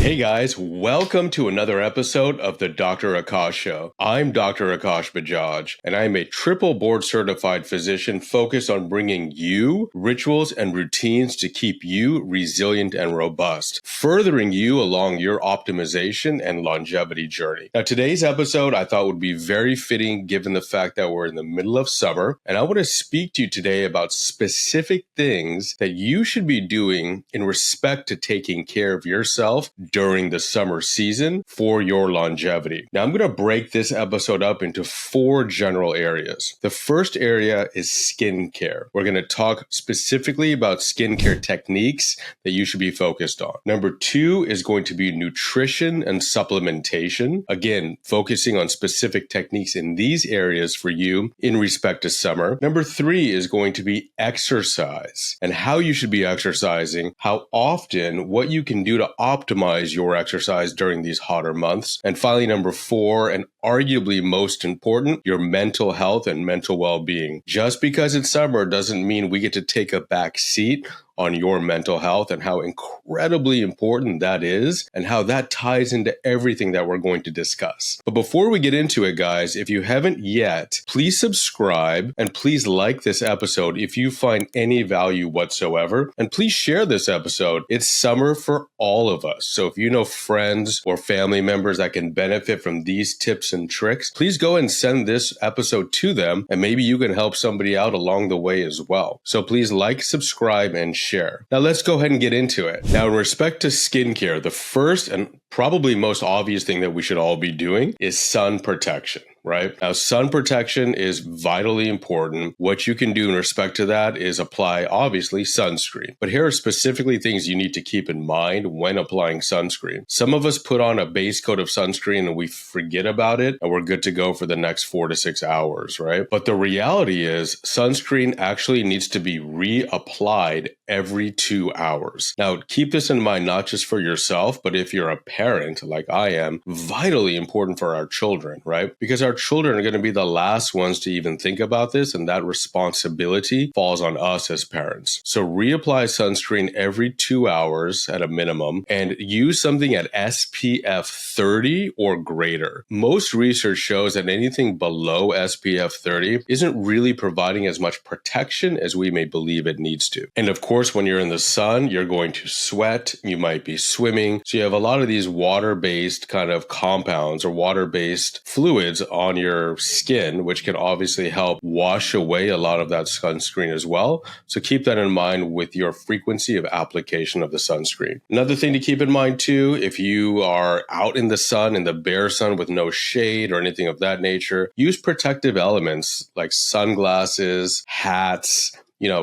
Hey guys, welcome to another episode of the Dr. Akash Show. I'm Dr. Akash Bajaj, and I'm a triple board certified physician focused on bringing you rituals and routines to keep you resilient and robust, furthering you along your optimization and longevity journey. Now, today's episode I thought would be very fitting given the fact that we're in the middle of summer, and I want to speak to you today about specific things that you should be doing in respect to taking care of yourself during the summer season for your longevity. Now, I'm going to break this episode up into 4 general areas. The first area is skincare. We're going to talk specifically about skincare techniques that you should be focused on. Number 2 is going to be nutrition and supplementation. Again, focusing on specific techniques in these areas for you in respect to summer. Number 3 is going to be exercise and how you should be exercising, how often, what you can do to optimize your exercise during these hotter months. And finally, number 4, and arguably most important, your mental health and mental well-being. Just because it's summer doesn't mean we get to take a back seat on your mental health and how incredibly important that is and how that ties into everything that we're going to discuss. But before we get into it, guys, if you haven't yet, please subscribe and please like this episode if you find any value whatsoever. And please share this episode. It's summer for all of us. So if you know friends or family members that can benefit from these tips and tricks, please go and send this episode to them and maybe you can help somebody out along the way as well. So please like, subscribe, and share. Now let's go ahead and get into it. Now, in respect to skincare, the first and probably most obvious thing that we should all be doing is sun protection. Right? Now, sun protection is vitally important. What you can do in respect to that is apply, obviously, sunscreen. But here are specifically things you need to keep in mind when applying sunscreen. Some of us put on a base coat of sunscreen and we forget about it and we're good to go for the next 4 to 6 hours, right? But the reality is sunscreen actually needs to be reapplied every 2 hours. Now, keep this in mind, not just for yourself, but if you're a parent like I am, vitally important for our children, right? Because our children are going to be the last ones to even think about this, and that responsibility falls on us as parents. So reapply sunscreen every 2 hours at a minimum and use something at SPF 30 or greater. Most research shows that anything below SPF 30 isn't really providing as much protection as we may believe it needs to. And of course, when you're in the sun, you're going to sweat, you might be swimming. So you have a lot of these water-based kind of compounds or water-based fluids on your skin, which can obviously help wash away a lot of that sunscreen as well. So keep that in mind with your frequency of application of the sunscreen. Another thing to keep in mind too, if you are out in the sun, in the bare sun with no shade or anything of that nature, use protective elements like sunglasses, hats,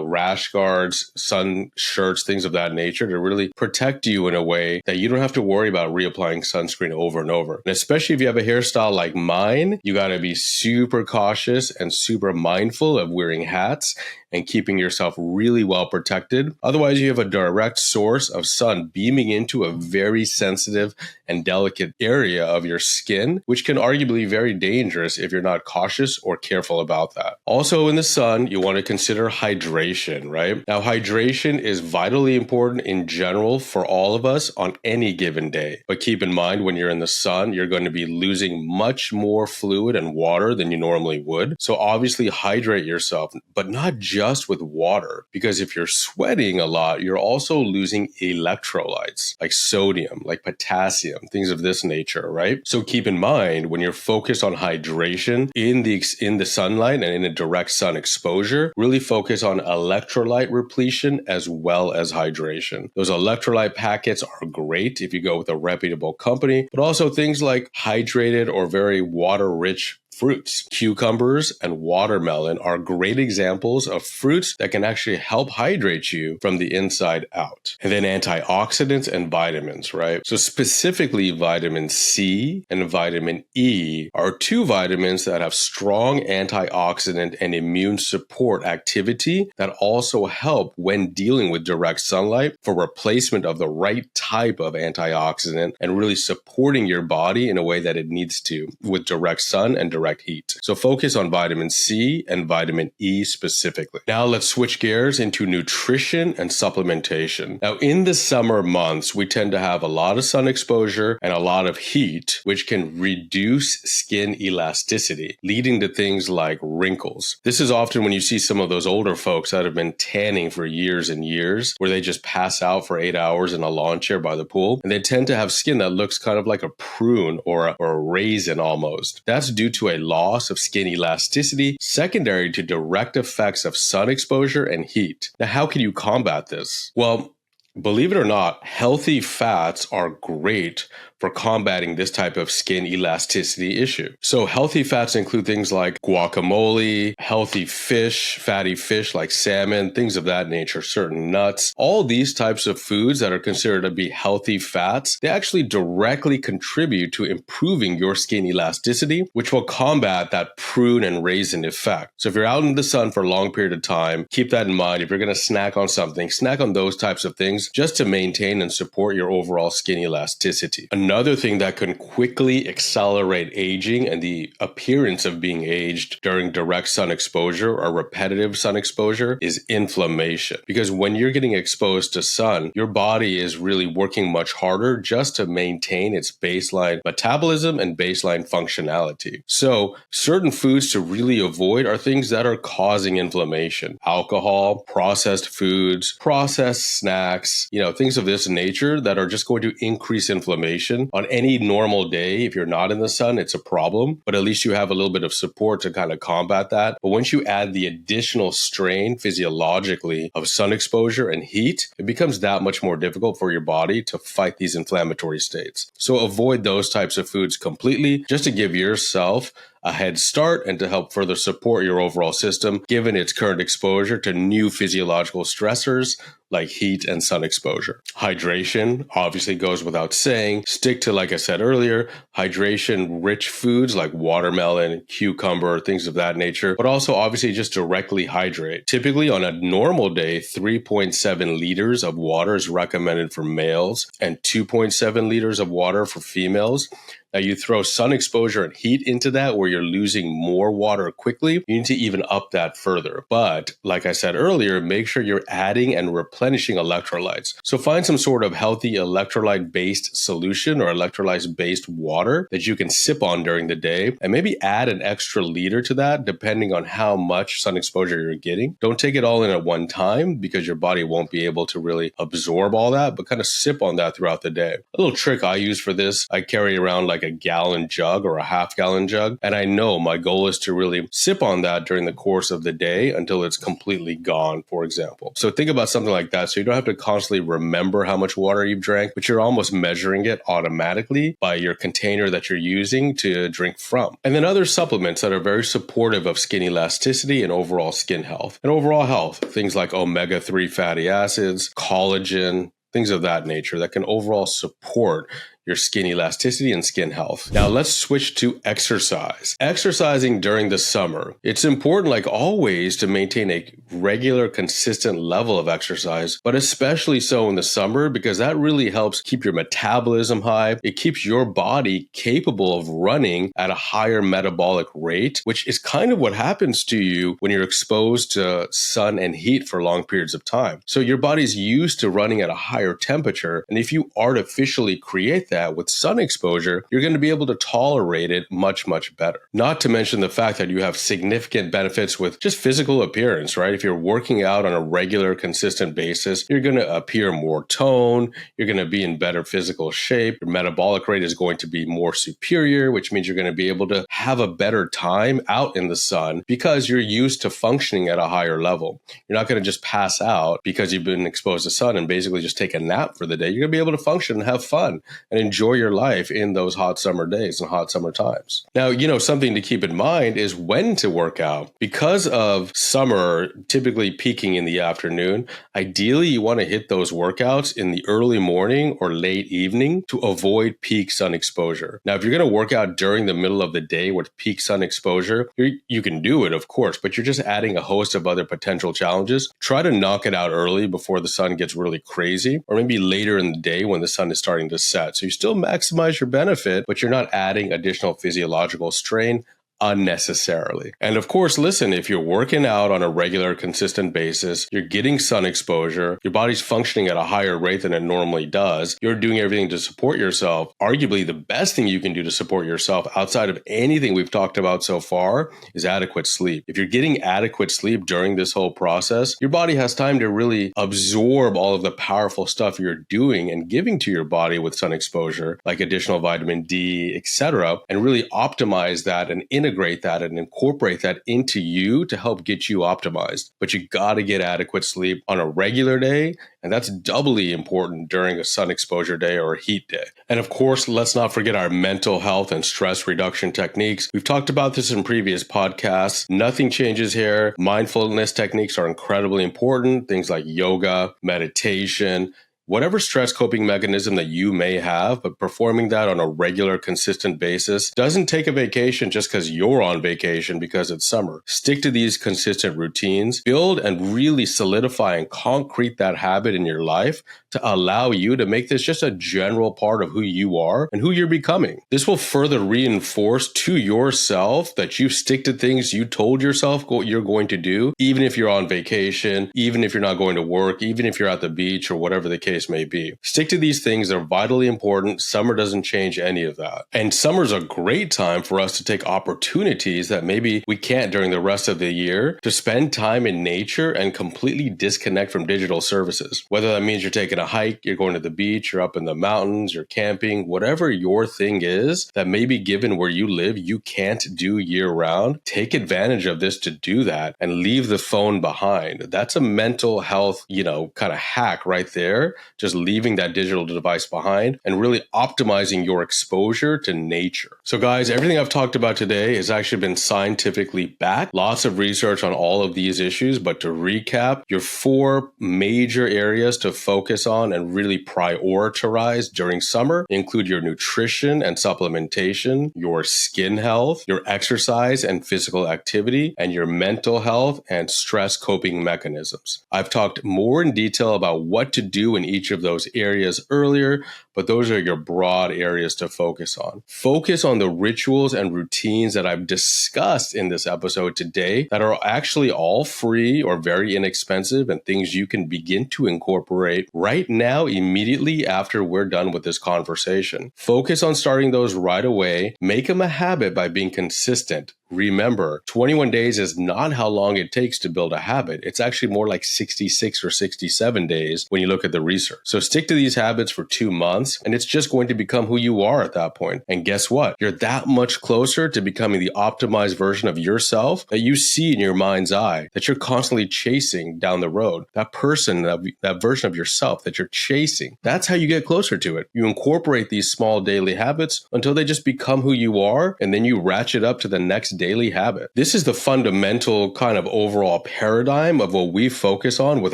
rash guards, sun shirts, things of that nature to really protect you in a way that you don't have to worry about reapplying sunscreen over and over. And especially if you have a hairstyle like mine, you got to be super cautious and super mindful of wearing hats and keeping yourself really well protected. Otherwise, you have a direct source of sun beaming into a very sensitive and delicate area of your skin, which can arguably be very dangerous if you're not cautious or careful about that. Also in the sun, you want to consider hydration, right? Now, hydration is vitally important in general for all of us on any given day. But keep in mind, when you're in the sun, you're going to be losing much more fluid and water than you normally would. So obviously hydrate yourself, but not just with water, because if you're sweating a lot, you're also losing electrolytes like sodium, like potassium, things of this nature, right? So keep in mind when you're focused on hydration in the sunlight and in a direct sun exposure, really focus on electrolyte repletion as well as hydration. Those electrolyte packets are great if you go with a reputable company, but also things like hydrated or very water-rich fruits. Cucumbers and watermelon are great examples of fruits that can actually help hydrate you from the inside out. And then antioxidants and vitamins, right? So specifically vitamin C and vitamin E are 2 vitamins that have strong antioxidant and immune support activity elasticity that also help when dealing with direct sunlight for replacement of the right type of antioxidant and really supporting your body in a way that it needs to with direct sun and direct heat. So focus on vitamin C and vitamin E specifically. Now let's switch gears into nutrition and supplementation. Now in the summer months, we tend to have a lot of sun exposure and a lot of heat, which can reduce skin elasticity, leading to things like wrinkles. This is often when you see some of those older folks that have been tanning for years and years, where they just pass out for 8 hours in a lawn chair by the pool, and they tend to have skin that looks kind of like a prune or a raisin almost. That's due to a loss of skin elasticity secondary to direct effects of sun exposure and heat. Now, how can you combat this? Well, believe it or not, healthy fats are great for combating this type of skin elasticity issue. So healthy fats include things like guacamole, healthy fish, fatty fish like salmon, things of that nature, certain nuts. All these types of foods that are considered to be healthy fats, they actually directly contribute to improving your skin elasticity, which will combat that prune and raisin effect. So if you're out in the sun for a long period of time, keep that in mind. If you're going to snack on something, snack on those types of things just to maintain and support your overall skin elasticity. Another thing that can quickly accelerate aging and the appearance of being aged during direct sun exposure or repetitive sun exposure is inflammation. Because when you're getting exposed to sun, your body is really working much harder just to maintain its baseline metabolism and baseline functionality. So certain foods to really avoid are things that are causing inflammation. Alcohol, processed foods, processed snacks, things of this nature that are just going to increase inflammation. On any normal day, if you're not in the sun, it's a problem, but at least you have a little bit of support to kind of combat that. But once you add the additional strain physiologically of sun exposure and heat, it becomes that much more difficult for your body to fight these inflammatory states. So avoid those types of foods completely just to give yourself a head start and to help further support your overall system given its current exposure to new physiological stressors like heat and sun exposure. Hydration obviously goes without saying. Stick to, like I said earlier, hydration-rich foods like watermelon, cucumber, things of that nature, but also obviously just directly hydrate. Typically on a normal day, 3.7 liters of water is recommended for males and 2.7 liters of water for females. Now you throw sun exposure and heat into that where you're losing more water quickly, you need to even up that further. But like I said earlier, make sure you're adding and replenishing electrolytes. So find some sort of healthy electrolyte-based solution or electrolyte-based water that you can sip on during the day and maybe add an extra liter to that depending on how much sun exposure you're getting. Don't take it all in at one time because your body won't be able to really absorb all that, but kind of sip on that throughout the day. A little trick I use for this, I carry around like a gallon jug or a half-gallon jug. And I know my goal is to really sip on that during the course of the day until it's completely gone, for example. So think about something like that. So you don't have to constantly remember how much water you've drank, but you're almost measuring it automatically by your container that you're using to drink from. And then other supplements that are very supportive of skin elasticity and overall skin health. And overall health, things like omega-3 fatty acids, collagen, things of that nature that can overall support your skin elasticity and skin health. Now let's switch to exercise. Exercising during the summer. It's important, like always, to maintain a regular, consistent level of exercise, but especially so in the summer because that really helps keep your metabolism high. It keeps your body capable of running at a higher metabolic rate, which is kind of what happens to you when you're exposed to sun and heat for long periods of time. So your body's used to running at a higher temperature, and if you artificially create that with sun exposure, you're going to be able to tolerate it much, much better. Not to mention the fact that you have significant benefits with just physical appearance, right? If you're working out on a regular, consistent basis, you're going to appear more toned, you're going to be in better physical shape, your metabolic rate is going to be more superior, which means you're going to be able to have a better time out in the sun because you're used to functioning at a higher level. You're not going to just pass out because you've been exposed to sun and basically just take a nap for the day. You're going to be able to function and have fun and enjoy your life in those hot summer days and hot summer times. Now, something to keep in mind is when to work out. Because of summer typically peaking in the afternoon, ideally you want to hit those workouts in the early morning or late evening to avoid peak sun exposure. Now, if you're going to work out during the middle of the day with peak sun exposure, you can do it, of course, but you're just adding a host of other potential challenges. Try to knock it out early before the sun gets really crazy, or maybe later in the day when the sun is starting to set. So you still maximize your benefit, but you're not adding additional physiological strain unnecessarily. And of course, listen, if you're working out on a regular, consistent basis, you're getting sun exposure, your body's functioning at a higher rate than it normally does, you're doing everything to support yourself. Arguably, the best thing you can do to support yourself outside of anything we've talked about so far is adequate sleep. If you're getting adequate sleep during this whole process, your body has time to really absorb all of the powerful stuff you're doing and giving to your body with sun exposure, like additional vitamin D, etc., and really optimize that and integrate that and incorporate that into you to help get you optimized. But you got to get adequate sleep on a regular day, and that's doubly important during a sun exposure day or a heat day. And of course, let's not forget our mental health and stress reduction techniques. We've talked about this in previous podcasts. Nothing changes here. Mindfulness techniques are incredibly important. Things like yoga, meditation, whatever stress coping mechanism that you may have, but performing that on a regular, consistent basis doesn't take a vacation just because you're on vacation because it's summer. Stick to these consistent routines, build and really solidify and concrete that habit in your life to allow you to make this just a general part of who you are and who you're becoming. This will further reinforce to yourself that you stick to things you told yourself what you're going to do, even if you're on vacation, even if you're not going to work, even if you're at the beach or whatever the case may be. Stick to these things. They're vitally important. Summer doesn't change any of that. And summer's a great time for us to take opportunities that maybe we can't during the rest of the year to spend time in nature and completely disconnect from digital services. Whether that means you're taking a hike, you're going to the beach, you're up in the mountains, you're camping, whatever your thing is that maybe given where you live, you can't do year round, take advantage of this to do that and leave the phone behind. That's a mental health, kind of hack right there. Just leaving that digital device behind and really optimizing your exposure to nature. So guys, everything I've talked about today has actually been scientifically backed. Lots of research on all of these issues, but to recap, your 4 major areas to focus on and really prioritize during summer include your nutrition and supplementation, your skin health, your exercise and physical activity, and your mental health and stress coping mechanisms. I've talked more in detail about what to do in each of those areas earlier, but those are your broad areas to focus on. Focus on the rituals and routines that I've discussed in this episode today that are actually all free or very inexpensive and things you can begin to incorporate right now, immediately after we're done with this conversation. Focus on starting those right away. Make them a habit by being consistent. Remember, 21 days is not how long it takes to build a habit. It's actually more like 66 or 67 days when you look at the research. So stick to these habits for 2 months, and it's just going to become who you are at that point. And guess what? You're that much closer to becoming the optimized version of yourself that you see in your mind's eye, that you're constantly chasing down the road. That person, that version of yourself that you're chasing, that's how you get closer to it. You incorporate these small daily habits until they just become who you are, and then you ratchet up to the next daily habit. This is the fundamental kind of overall paradigm of what we focus on with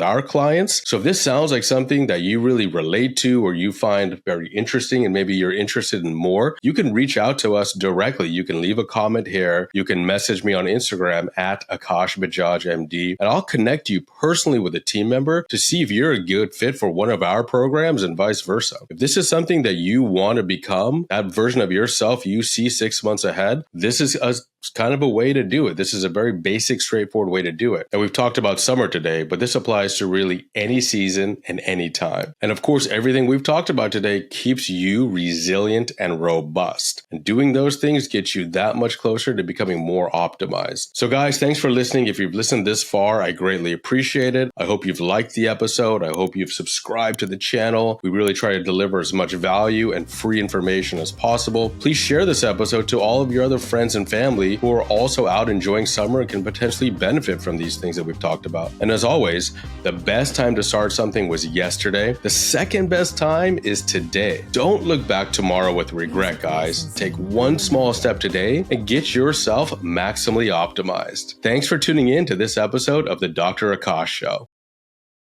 our clients. So if this sounds like something that you really relate to or you find very interesting and maybe you're interested in more, you can reach out to us directly. You can leave a comment here. You can message me on Instagram at Akash Bajaj MD, and I'll connect you personally with a team member to see if you're a good fit for one of our programs and vice versa. If this is something that you want to become, that version of yourself you see 6 months ahead, this is kind of a way to do it. This is a very basic, straightforward way to do it. And we've talked about summer today, but this applies to really any season and any time. And of course, everything we've talked about today keeps you resilient and robust. And doing those things gets you that much closer to becoming more optimized. So guys, thanks for listening. If you've listened this far, I greatly appreciate it. I hope you've liked the episode. I hope you've subscribed to the channel. We really try to deliver as much value and free information as possible. Please share this episode to all of your other friends and family who are also out enjoying summer and can potentially benefit from these things that we've talked about. And as always, the best time to start something was yesterday. The second best time is today. today. Don't look back tomorrow with regret, guys. Take one small step today and get yourself maximally optimized. Thanks for tuning in to this episode of the Dr. Akash Show.